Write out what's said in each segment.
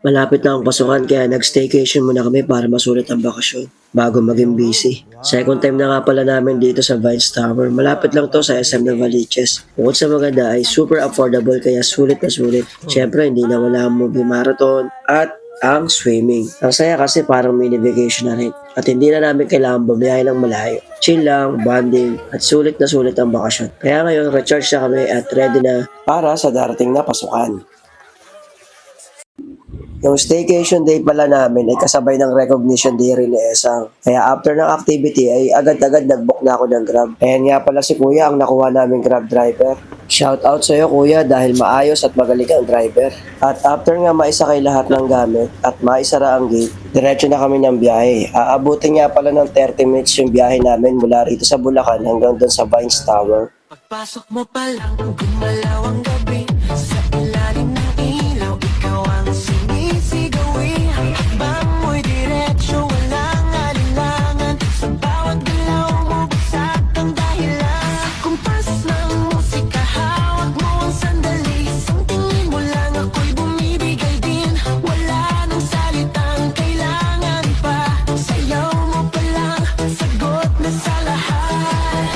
Malapit na ang pasukan kaya nag-staycation muna kami para masulit ang bakasyon bago maging busy. Second time na nga pala namin dito sa Vines Tower. Malapit lang to sa SM Novaliches. Bukod sa maganda ay super affordable kaya sulit na sulit. Siyempre hindi na wala ang movie marathon at ang swimming. Ang saya kasi parang mini vacation na rin. At hindi na namin kailangan bumiyahe ng malayo. Chill lang, bonding, at sulit na sulit ang bakasyon. Kaya ngayon, recharge na kami at ready na para sa darating na pasukan. Yung staycation day pala namin ay kasabay ng recognition day rin ni Esang. Kaya after ng activity ay agad-agad nag-book na ako ng Grab. Ayan nga pala si Kuya ang nakuha namin Grab driver. Shout out sa iyo Kuya dahil maayos at magaling ang driver. At after nga maisakay lahat ng gamit at maisara ang gate, diretso na kami ng biyahe. Aabutin nga pala ng 30 minutes yung biyahe namin mula rito sa Bulacan hanggang doon sa Vines Tower. Pagpasok mo pa lang, gumalaw ang gabi. Sa ilalim ng ilaw, ikaw ang sinisigawi. Hakbang mo'y diretsyo, walang alinlangan. Sa bawat galaw mo, basag ang dahilan. Sa kumpas ng musika, hawak mo ang sandali. Isang tingin mo lang, ako'y bumibigay din. Wala nang salitang kailangan pa. Sayaw mo pa lang, sagot na sa lahat.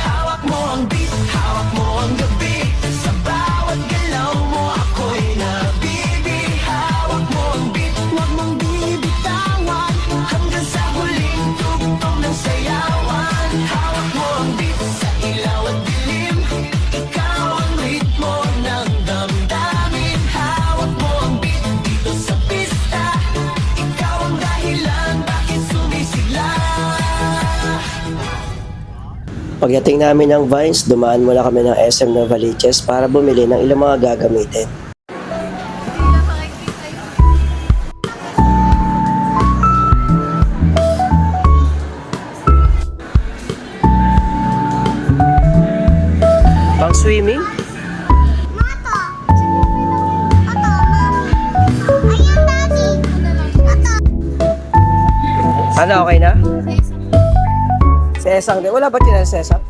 Hawak mo ang beat, hawak mo ang gabi. Sa bawat galaw mo ako'y nabibi. Hawak mo ang beat, huwag mong bibitawan. Hanggang sa huling tugtog ng sayawan. Hawak mo ang beat sa ilaw at dilim. Ikaw ang ritmo ng damdamin. Hawak mo ang beat dito sa pista. Ikaw ang dahilan bakit sumisigla. Pagdating namin ng Vines, dumaan muna kami ng SM Novaliches para bumili ng ilang mga gagamitin. Pang swimming? Mato. Mato, mami. Ayan, daddy. Mato. Ano, okay na? Si Esang din. Wala ba tinala si Esang?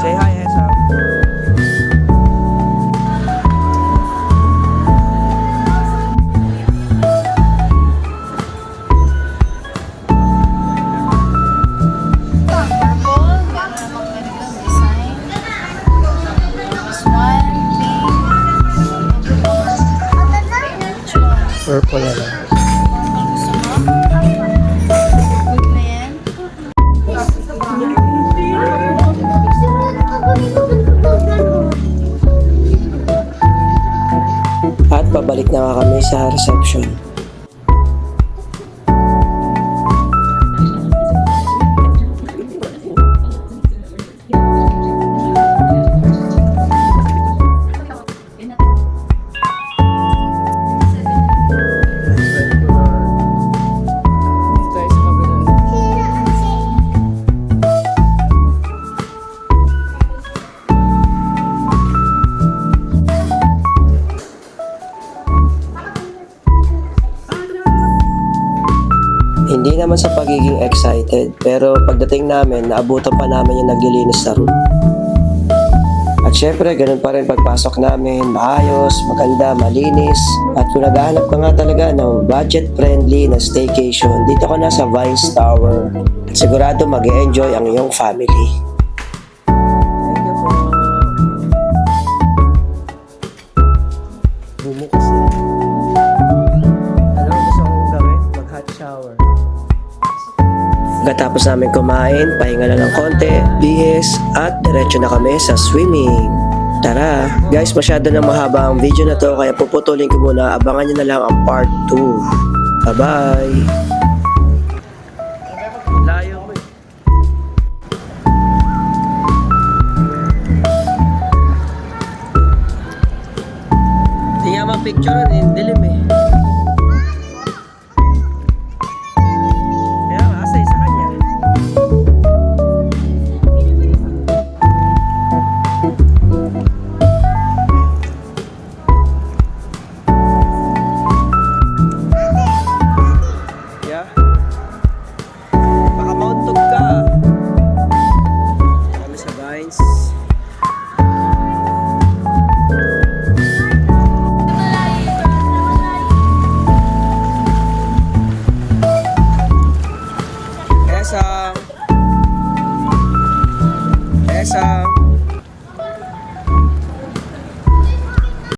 Say hi, Esang. Purple, meron akong ganitong design. This one, pink. Which one? Purple na lang. Gusto mo? Good na yan? At pabalik na nga kami sa reception. Hindi naman sa pagiging excited, pero pagdating namin, naabutan pa namin yung naglilinis sa room. At syempre, ganun pa rin pagpasok namin, maayos, maganda, malinis. At kung naghahanap ka nga talaga ng budget-friendly na staycation, dito ka na sa Vines Tower. At sigurado mag-e-enjoy ang iyong family. Thank you po. Bumukas kasi. Ano gusto kong gawin? Mag-hot shower. Pagkatapos namin kumain, pahinga na ng konti, bihis, at diretso na kami sa swimming. Tara! Guys, masyado na mahaba ang video na to kaya puputulin ko muna. Abangan nyo na lang ang part 2. Bye-bye! Layo mo. Hindi nga mapicture, dilim eh. designs. Esam. Esam.